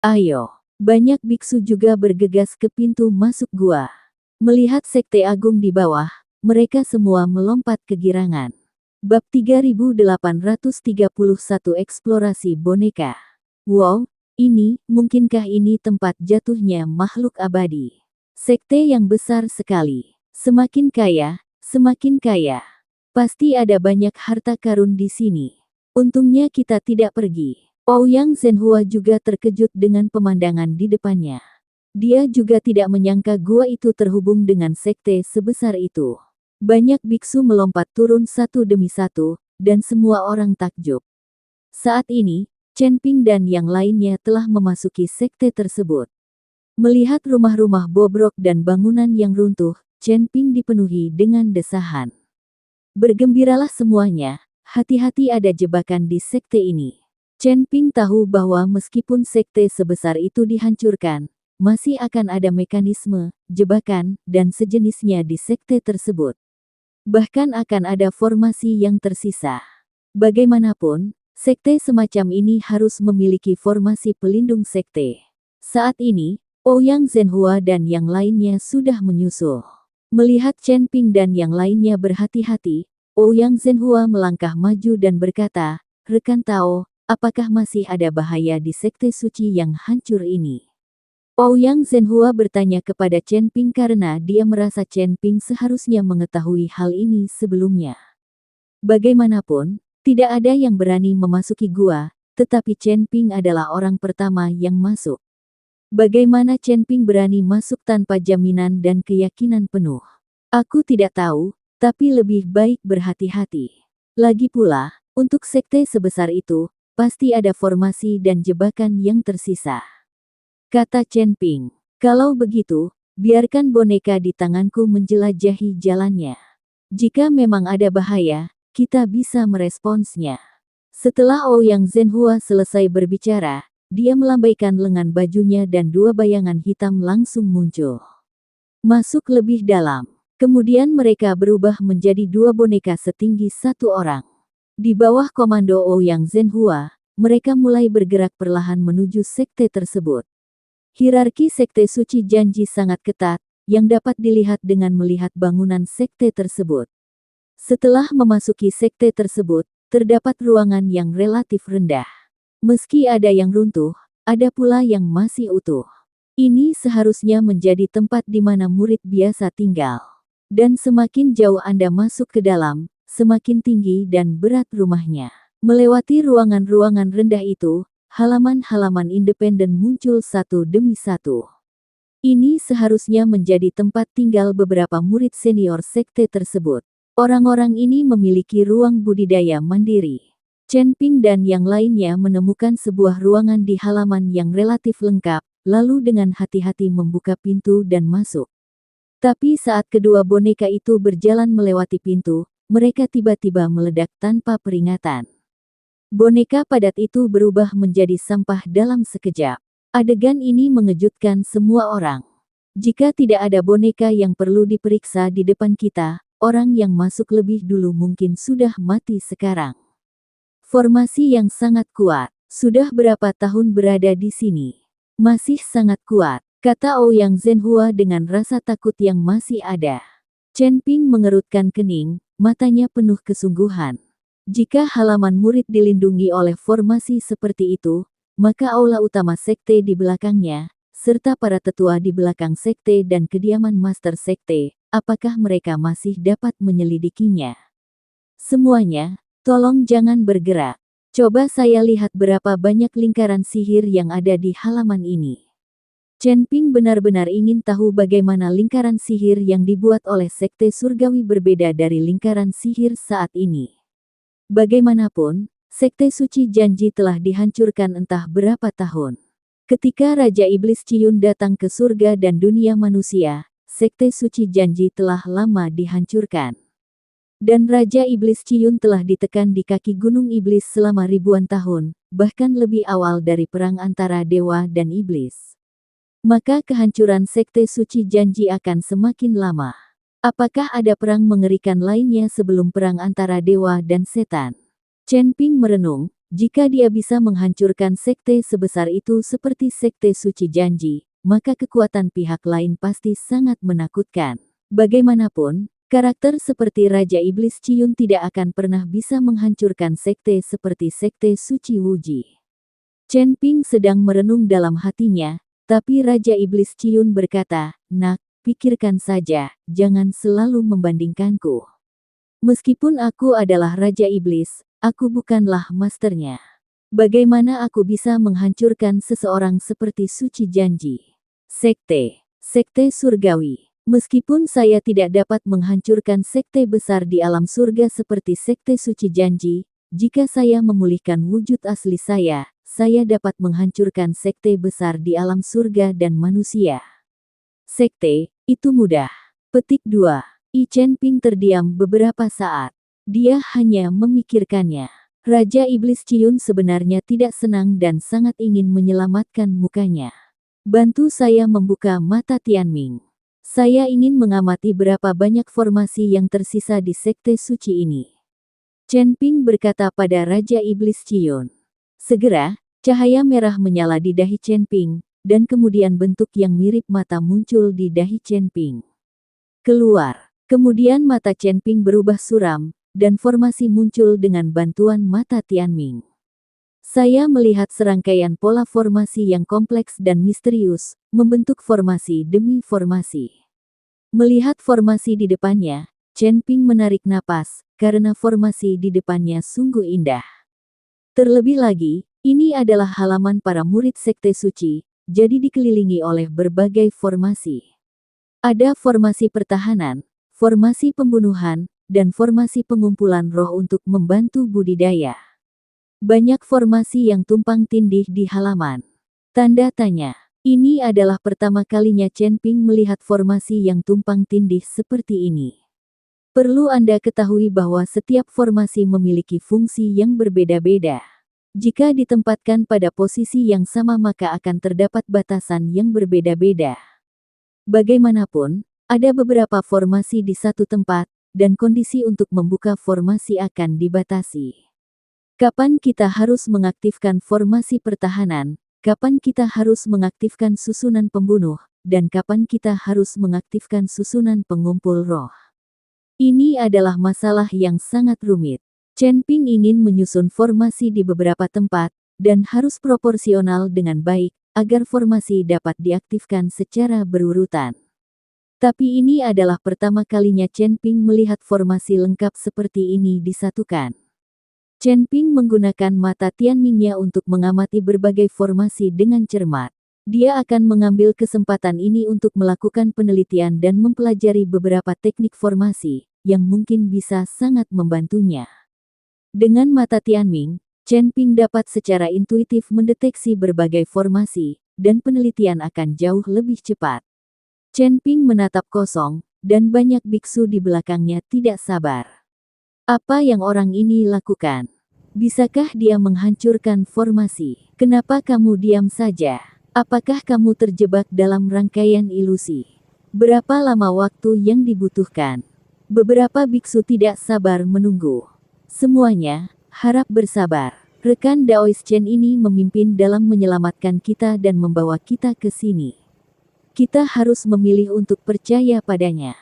Ayo. Banyak biksu juga bergegas ke pintu masuk gua. Melihat sekte agung di bawah, mereka semua melompat kegirangan. Bab 3831 Eksplorasi Boneka. Wow, mungkinkah ini tempat jatuhnya makhluk abadi? Sekte yang besar sekali. Semakin kaya, semakin kaya. Pasti ada banyak harta karun di sini. Untungnya kita tidak pergi. Ouyang Zhenhua juga terkejut dengan pemandangan di depannya. Dia juga tidak menyangka gua itu terhubung dengan sekte sebesar itu. Banyak biksu melompat turun satu demi satu, dan semua orang takjub. Saat ini, Chen Ping dan yang lainnya telah memasuki sekte tersebut. Melihat rumah-rumah bobrok dan bangunan yang runtuh, Chen Ping dipenuhi dengan desahan. Bergembiralah semuanya, hati-hati ada jebakan di sekte ini. Chen Ping tahu bahwa meskipun sekte sebesar itu dihancurkan, masih akan ada mekanisme, jebakan, dan sejenisnya di sekte tersebut. Bahkan akan ada formasi yang tersisa. Bagaimanapun, sekte semacam ini harus memiliki formasi pelindung sekte. Saat ini, Ouyang Zhenhua dan yang lainnya sudah menyusul. Melihat Chen Ping dan yang lainnya berhati-hati, Ouyang Zhenhua melangkah maju dan berkata, "Rekan Tao, apakah masih ada bahaya di sekte suci yang hancur ini?" Ouyang Zhenhua bertanya kepada Chen Ping karena dia merasa Chen Ping seharusnya mengetahui hal ini sebelumnya. Bagaimanapun, tidak ada yang berani memasuki gua, tetapi Chen Ping adalah orang pertama yang masuk. Bagaimana Chen Ping berani masuk tanpa jaminan dan keyakinan penuh? Aku tidak tahu, tapi lebih baik berhati-hati. Lagi pula, untuk sekte sebesar itu, pasti ada formasi dan jebakan yang tersisa. Kata Chen Ping, "Kalau begitu, biarkan boneka di tanganku menjelajahi jalannya. Jika memang ada bahaya, kita bisa meresponsnya." Setelah Ouyang Zhenhua selesai berbicara, dia melambaikan lengan bajunya dan dua bayangan hitam langsung muncul. Masuk lebih dalam. Kemudian mereka berubah menjadi dua boneka setinggi satu orang. Di bawah komando Ouyang Zhenhua, mereka mulai bergerak perlahan menuju sekte tersebut. Hierarki sekte suci janji sangat ketat, yang dapat dilihat dengan melihat bangunan sekte tersebut. Setelah memasuki sekte tersebut, terdapat ruangan yang relatif rendah. Meski ada yang runtuh, ada pula yang masih utuh. Ini seharusnya menjadi tempat di mana murid biasa tinggal. Dan semakin jauh Anda masuk ke dalam, semakin tinggi dan berat rumahnya. Melewati ruangan-ruangan rendah itu, halaman-halaman independen muncul satu demi satu. Ini seharusnya menjadi tempat tinggal beberapa murid senior sekte tersebut. Orang-orang ini memiliki ruang budidaya mandiri. Chen Ping dan yang lainnya menemukan sebuah ruangan di halaman yang relatif lengkap, lalu dengan hati-hati membuka pintu dan masuk. Tapi saat kedua boneka itu berjalan melewati pintu, mereka tiba-tiba meledak tanpa peringatan. Boneka padat itu berubah menjadi sampah dalam sekejap. Adegan ini mengejutkan semua orang. Jika tidak ada boneka yang perlu diperiksa di depan kita, orang yang masuk lebih dulu mungkin sudah mati sekarang. Formasi yang sangat kuat. Sudah berapa tahun berada di sini? Masih sangat kuat, kata Ouyang Zhenhua dengan rasa takut yang masih ada. Chen Ping mengerutkan kening, matanya penuh kesungguhan. Jika halaman murid dilindungi oleh formasi seperti itu, maka aula utama sekte di belakangnya, serta para tetua di belakang sekte dan kediaman master sekte, apakah mereka masih dapat menyelidikinya? Semuanya, tolong jangan bergerak. Coba saya lihat berapa banyak lingkaran sihir yang ada di halaman ini. Chen Ping benar-benar ingin tahu bagaimana lingkaran sihir yang dibuat oleh sekte surgawi berbeda dari lingkaran sihir saat ini. Bagaimanapun, sekte suci janji telah dihancurkan entah berapa tahun. Ketika Raja Iblis Ciyun datang ke surga dan dunia manusia, sekte suci janji telah lama dihancurkan. Dan Raja Iblis Ciyun telah ditekan di kaki Gunung Iblis selama ribuan tahun, bahkan lebih awal dari perang antara dewa dan iblis. Maka kehancuran sekte suci janji akan semakin lama. Apakah ada perang mengerikan lainnya sebelum perang antara dewa dan setan? Chen Ping merenung, Jika dia bisa menghancurkan sekte sebesar itu seperti sekte suci janji, maka kekuatan pihak lain pasti sangat menakutkan. Bagaimanapun, karakter seperti Raja Iblis Ciyun tidak akan pernah bisa menghancurkan sekte seperti sekte suci Wuji. Chen Ping sedang merenung dalam hatinya, tapi Raja Iblis Ciyun berkata, "Nak, pikirkan saja, jangan selalu membandingkanku. Meskipun aku adalah Raja Iblis, aku bukanlah masternya. Bagaimana aku bisa menghancurkan seseorang seperti suci janji? Sekte surgawi. Meskipun saya tidak dapat menghancurkan sekte besar di alam surga seperti sekte suci janji, jika saya memulihkan wujud asli saya dapat menghancurkan sekte besar di alam surga dan manusia. Sekte, itu mudah." Petik 2. Chen Ping terdiam beberapa saat. Dia hanya memikirkannya. Raja Iblis Ciyun sebenarnya tidak senang dan sangat ingin menyelamatkan mukanya. "Bantu saya membuka mata Tianming. Saya ingin mengamati berapa banyak formasi yang tersisa di sekte suci ini." Chen Ping berkata pada Raja Iblis Ciyun. Segera, cahaya merah menyala di dahi Chen Ping, dan kemudian bentuk yang mirip mata muncul di dahi Chen Ping. Keluar. Kemudian mata Chen Ping berubah suram, dan formasi muncul dengan bantuan mata Tianming. Saya melihat serangkaian pola formasi yang kompleks dan misterius, membentuk formasi demi formasi. Melihat formasi di depannya, Chen Ping menarik napas, karena formasi di depannya sungguh indah. Terlebih lagi, ini adalah halaman para murid sekte suci, jadi dikelilingi oleh berbagai formasi. Ada formasi pertahanan, formasi pembunuhan, dan formasi pengumpulan roh untuk membantu budidaya. Banyak formasi yang tumpang tindih di halaman. Tanda tanya. Ini adalah pertama kalinya Chen Ping melihat formasi yang tumpang tindih seperti ini. Perlu Anda ketahui bahwa setiap formasi memiliki fungsi yang berbeda-beda. Jika ditempatkan pada posisi yang sama maka akan terdapat batasan yang berbeda-beda. Bagaimanapun, ada beberapa formasi di satu tempat, dan kondisi untuk membuka formasi akan dibatasi. Kapan kita harus mengaktifkan formasi pertahanan, kapan kita harus mengaktifkan susunan pembunuh, dan kapan kita harus mengaktifkan susunan pengumpul roh. Ini adalah masalah yang sangat rumit. Chen Ping ingin menyusun formasi di beberapa tempat, dan harus proporsional dengan baik, agar formasi dapat diaktifkan secara berurutan. Tapi ini adalah pertama kalinya Chen Ping melihat formasi lengkap seperti ini disatukan. Chen Ping menggunakan mata Tianmingnya untuk mengamati berbagai formasi dengan cermat. Dia akan mengambil kesempatan ini untuk melakukan penelitian dan mempelajari beberapa teknik formasi, yang mungkin bisa sangat membantunya. Dengan mata Tianming, Chen Ping dapat secara intuitif mendeteksi berbagai formasi, dan penelitian akan jauh lebih cepat. Chen Ping menatap kosong, dan banyak biksu di belakangnya tidak sabar. Apa yang orang ini lakukan? Bisakah dia menghancurkan formasi? Kenapa kamu diam saja? Apakah kamu terjebak dalam rangkaian ilusi? Berapa lama waktu yang dibutuhkan? Beberapa biksu tidak sabar menunggu. Semuanya, harap bersabar. Rekan Daois Chen ini memimpin dalam menyelamatkan kita dan membawa kita ke sini. Kita harus memilih untuk percaya padanya.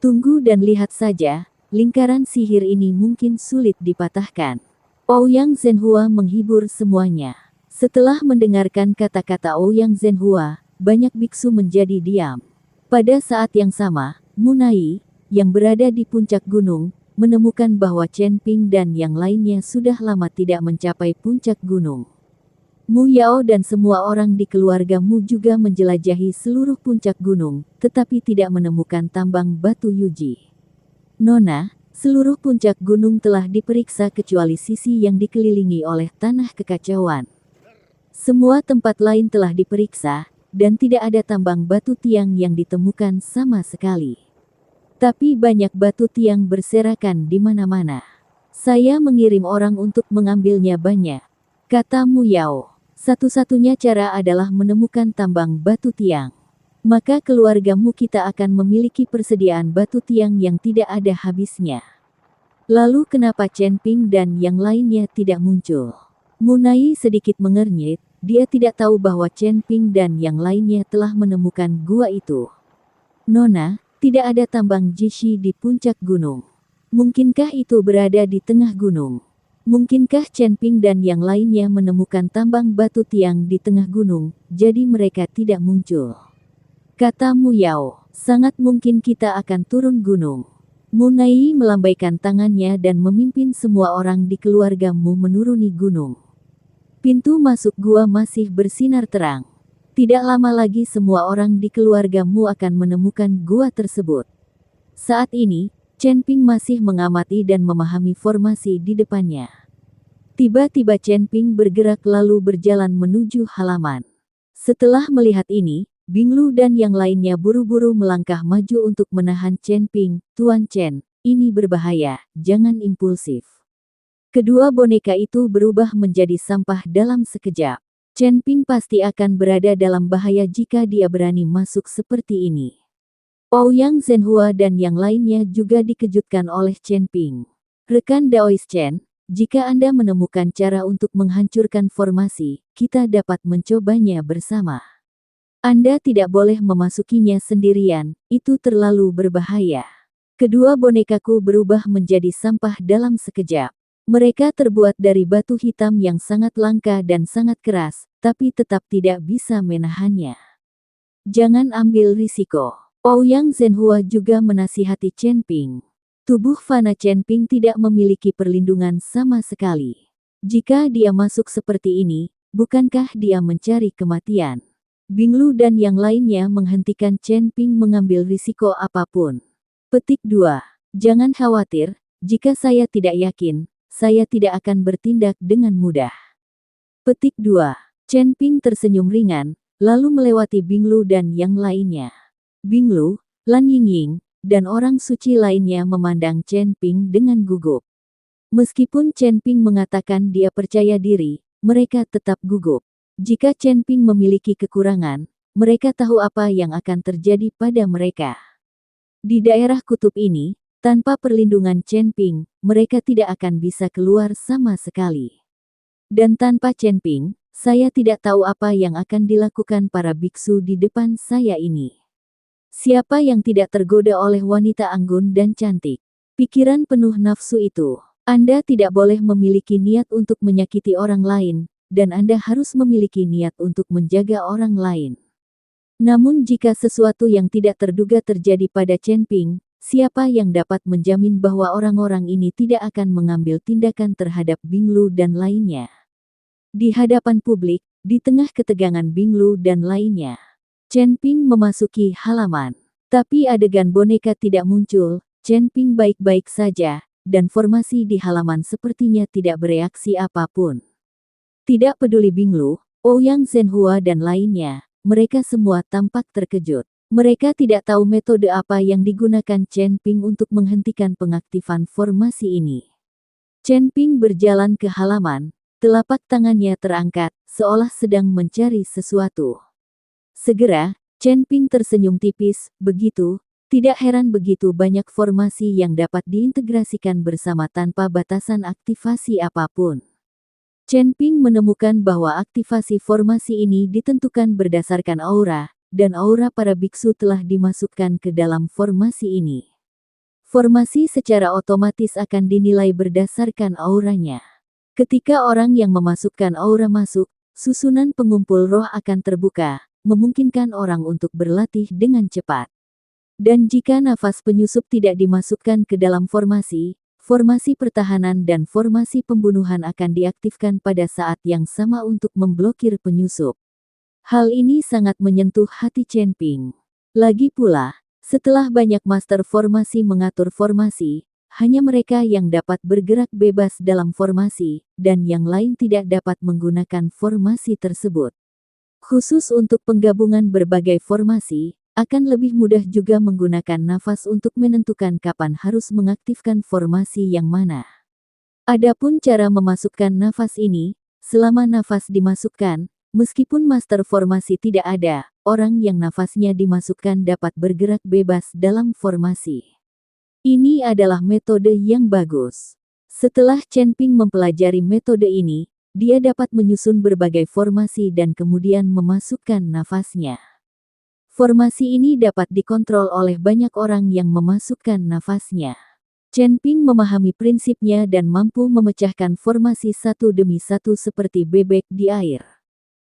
Tunggu dan lihat saja, lingkaran sihir ini mungkin sulit dipatahkan. Ouyang Zhenhua menghibur semuanya. Setelah mendengarkan kata-kata Ouyang Zhenhua, banyak biksu menjadi diam. Pada saat yang sama, Munai, yang berada di puncak gunung, menemukan bahwa Chen Ping dan yang lainnya sudah lama tidak mencapai puncak gunung. Mu Yao dan semua orang di keluarga Mu juga menjelajahi seluruh puncak gunung, tetapi tidak menemukan tambang batu Yuji. Nona, seluruh puncak gunung telah diperiksa kecuali sisi yang dikelilingi oleh tanah kekacauan. Semua tempat lain telah diperiksa, dan tidak ada tambang batu tiang yang ditemukan sama sekali. Tapi banyak batu tiang berserakan di mana-mana. Saya mengirim orang untuk mengambilnya banyak, kata Mu Yao. Satu-satunya cara adalah menemukan tambang batu tiang. Maka keluargamu kita akan memiliki persediaan batu tiang yang tidak ada habisnya. Lalu kenapa Chen Ping dan yang lainnya tidak muncul? Munai sedikit mengernyit, dia tidak tahu bahwa Chen Ping dan yang lainnya telah menemukan gua itu. Nona, tidak ada tambang Jishi di puncak gunung. Mungkinkah itu berada di tengah gunung? Mungkinkah Chen Ping dan yang lainnya menemukan tambang batu tiang di tengah gunung, jadi mereka tidak muncul? Kata Mu Yao, sangat mungkin kita akan turun gunung. Munai melambaikan tangannya dan memimpin semua orang di keluarga Mu menuruni gunung. Pintu masuk gua masih bersinar terang. Tidak lama lagi semua orang di keluarga Mu akan menemukan gua tersebut. Saat ini, Chen Ping masih mengamati dan memahami formasi di depannya. Tiba-tiba Chen Ping bergerak lalu berjalan menuju halaman. Setelah melihat ini, Binglu dan yang lainnya buru-buru melangkah maju untuk menahan Chen Ping. Tuan Chen, ini berbahaya, jangan impulsif. Kedua boneka itu berubah menjadi sampah dalam sekejap. Chen Ping pasti akan berada dalam bahaya jika dia berani masuk seperti ini. Ouyang Zhenhua dan yang lainnya juga dikejutkan oleh Chen Ping. Rekan Daois Chen, jika Anda menemukan cara untuk menghancurkan formasi, kita dapat mencobanya bersama. Anda tidak boleh memasukinya sendirian, itu terlalu berbahaya. Kedua bonekaku berubah menjadi sampah dalam sekejap. Mereka terbuat dari batu hitam yang sangat langka dan sangat keras, tapi tetap tidak bisa menahannya. Jangan ambil risiko. Ouyang Zhenhua juga menasihati Chen Ping. Tubuh fana Chen Ping tidak memiliki perlindungan sama sekali. Jika dia masuk seperti ini, bukankah dia mencari kematian? Binglu dan yang lainnya menghentikan Chen Ping mengambil risiko apapun. Petik 2. Jangan khawatir, jika saya tidak yakin, saya tidak akan bertindak dengan mudah. Petik 2. Chen Ping tersenyum ringan, lalu melewati Binglu dan yang lainnya. Binglu, Lan Yingying, dan orang suci lainnya memandang Chen Ping dengan gugup. Meskipun Chen Ping mengatakan dia percaya diri, mereka tetap gugup. Jika Chen Ping memiliki kekurangan, mereka tahu apa yang akan terjadi pada mereka. Di daerah kutub ini, tanpa perlindungan Chen Ping, mereka tidak akan bisa keluar sama sekali. Dan tanpa Chen Ping, saya tidak tahu apa yang akan dilakukan para biksu di depan saya ini. Siapa yang tidak tergoda oleh wanita anggun dan cantik? Pikiran penuh nafsu itu. Anda tidak boleh memiliki niat untuk menyakiti orang lain, dan Anda harus memiliki niat untuk menjaga orang lain. Namun jika sesuatu yang tidak terduga terjadi pada Chen Ping, siapa yang dapat menjamin bahwa orang-orang ini tidak akan mengambil tindakan terhadap Binglu dan lainnya? Di hadapan publik, di tengah ketegangan Binglu dan lainnya, Chen Ping memasuki halaman. Tapi adegan boneka tidak muncul, Chen Ping baik-baik saja, dan formasi di halaman sepertinya tidak bereaksi apapun. Tidak peduli Binglu, Ouyang Zhenhua dan lainnya, mereka semua tampak terkejut. Mereka tidak tahu metode apa yang digunakan Chen Ping untuk menghentikan pengaktifan formasi ini. Chen Ping berjalan ke halaman, telapak tangannya terangkat, seolah sedang mencari sesuatu. Segera, Chen Ping tersenyum tipis, begitu, tidak heran begitu banyak formasi yang dapat diintegrasikan bersama tanpa batasan aktivasi apapun. Chen Ping menemukan bahwa aktivasi formasi ini ditentukan berdasarkan aura, dan aura para biksu telah dimasukkan ke dalam formasi ini. Formasi secara otomatis akan dinilai berdasarkan auranya. Ketika orang yang memasukkan aura masuk, susunan pengumpul roh akan terbuka, memungkinkan orang untuk berlatih dengan cepat. Dan jika nafas penyusup tidak dimasukkan ke dalam formasi, formasi pertahanan dan formasi pembunuhan akan diaktifkan pada saat yang sama untuk memblokir penyusup. Hal ini sangat menyentuh hati Chen Ping. Lagi pula, setelah banyak master formasi mengatur formasi, hanya mereka yang dapat bergerak bebas dalam formasi, dan yang lain tidak dapat menggunakan formasi tersebut. Khusus untuk penggabungan berbagai formasi, akan lebih mudah juga menggunakan nafas untuk menentukan kapan harus mengaktifkan formasi yang mana. Adapun cara memasukkan nafas ini, selama nafas dimasukkan, meskipun master formasi tidak ada, orang yang nafasnya dimasukkan dapat bergerak bebas dalam formasi. Ini adalah metode yang bagus. Setelah Chen Ping mempelajari metode ini, Dia dapat menyusun berbagai formasi dan kemudian memasukkan nafasnya. Formasi ini dapat dikontrol oleh banyak orang yang memasukkan nafasnya. Chen Ping memahami prinsipnya dan mampu memecahkan formasi satu demi satu seperti bebek di air.